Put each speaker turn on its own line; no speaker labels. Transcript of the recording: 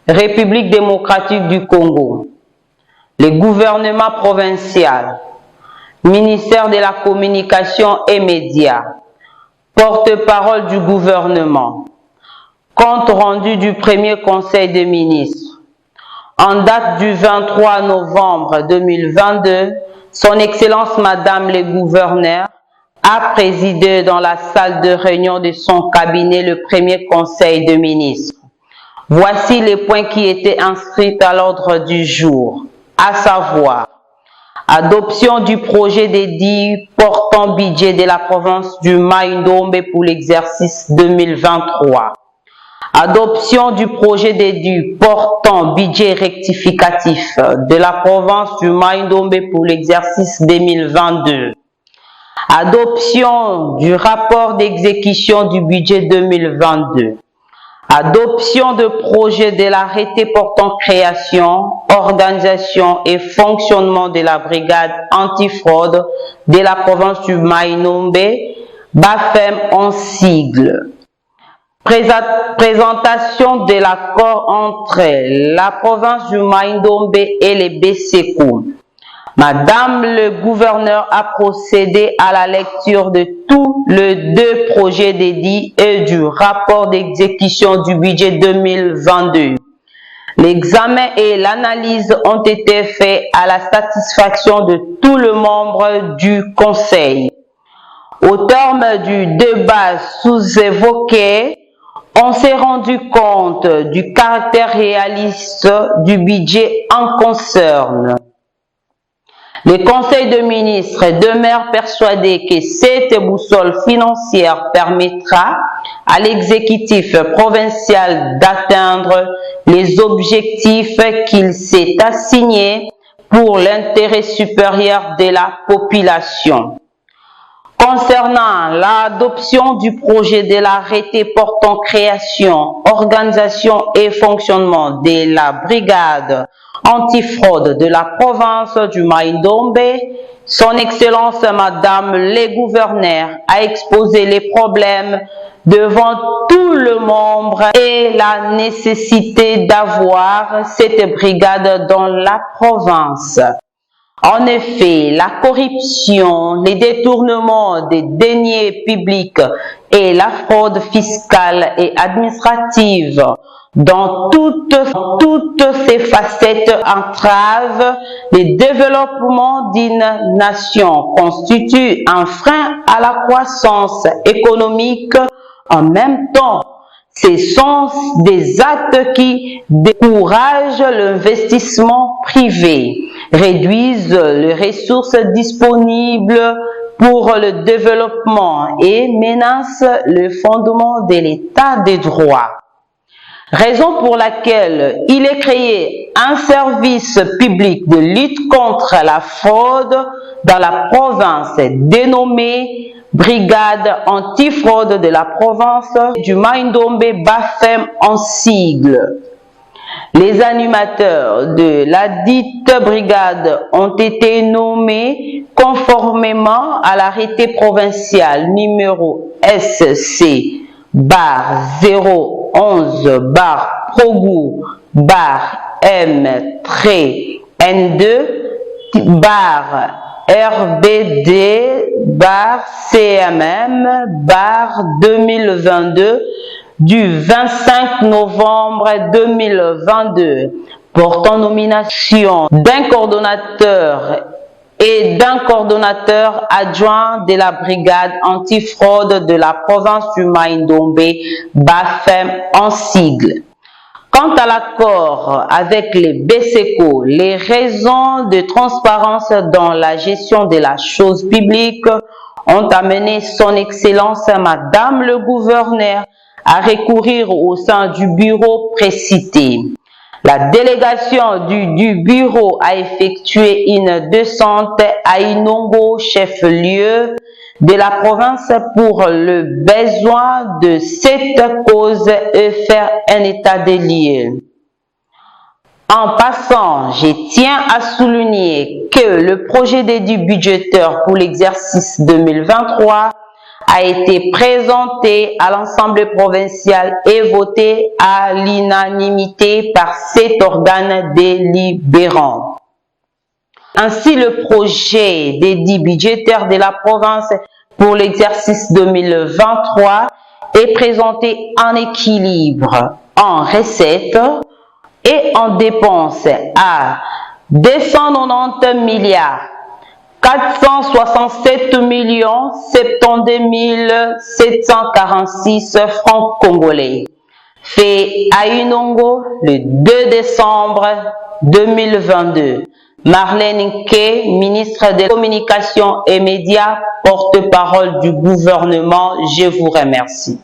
République démocratique du Congo, le gouvernement provincial, ministère de la communication et médias, porte-parole du gouvernement, compte rendu du premier conseil des ministres. En date du 23 novembre 2022, son Excellence Madame le Gouverneur a présidé dans la salle de réunion de son cabinet le premier conseil des ministres. Voici les points qui étaient inscrits à l'ordre du jour, à savoir adoption du projet d'édit portant budget de la province du Mai-Ndombe pour l'exercice 2023. Adoption du projet d'édit portant budget rectificatif de la province du Mai-Ndombe pour l'exercice 2022. Adoption du rapport d'exécution du budget 2022. Adoption de projet de l'arrêté portant création, organisation et fonctionnement de la brigade antifraude de la province du Mai-Ndombe, BAFEM en sigle. Présentation de l'accord entre la province du Mai-Ndombe et les BCECO. Madame le gouverneur a procédé à la lecture de tous les deux projets d'édit et du rapport d'exécution du budget 2022. L'examen et l'analyse ont été faits à la satisfaction de tous les membres du Conseil. Au terme du débat sous-évoqué, on s'est rendu compte du caractère réaliste du budget en concerne. Le Conseil des ministres demeure persuadé que cette boussole financière permettra à l'exécutif provincial d'atteindre les objectifs qu'il s'est assignés pour l'intérêt supérieur de la population. Concernant l'adoption du projet de l'arrêté portant création, organisation et fonctionnement de la brigade antifraude de la province du Mai-Ndombe, son Excellence Madame le Gouverneur a exposé les problèmes devant tout le monde et la nécessité d'avoir cette brigade dans la province. En effet, la corruption, les détournements des deniers publics et la fraude fiscale et administrative dans toutes ces facettes entravent le développement d'une nation, constituent un frein à la croissance économique. En même temps, ce sont des actes qui découragent l'investissement privé, réduisent les ressources disponibles pour le développement et menacent le fondement de l'état de droit. Raison pour laquelle il est créé un service public de lutte contre la fraude dans la province dénommé Brigade antifraude de la province du Mai-Ndombe, BAFEM en sigle. Les animateurs de la dite brigade ont été nommés conformément à l'arrêté provincial numéro SC-M-3N2-RBD-CMM-2022 du 25 novembre 2022 portant nomination d'un coordonnateur et d'un coordonnateur adjoint de la brigade antifraude de la province du Mai-Ndombe, BAFEM en sigle. Quant à l'accord avec les BCECO, les raisons de transparence dans la gestion de la chose publique ont amené son Excellence Madame le Gouverneur à recourir au sein du bureau précité. La délégation du bureau a effectué une descente à Inongo, chef-lieu de la province, pour le besoin de cette cause et faire un état des lieux. En passant, je tiens à souligner que le projet d'édit budgétaire pour l'exercice 2023 a été présenté à l'Assemblée provinciale et voté à l'unanimité par cet organe délibérant. Ainsi, le projet d'édit budgétaire de la province pour l'exercice 2023 est présenté en équilibre en recettes et en dépenses à 290 milliards 467 72 746 francs congolais. Fait à Inongo le 2 décembre 2022. Marlène Nke, ministre des Communications et Médias, porte-parole du gouvernement, je vous remercie.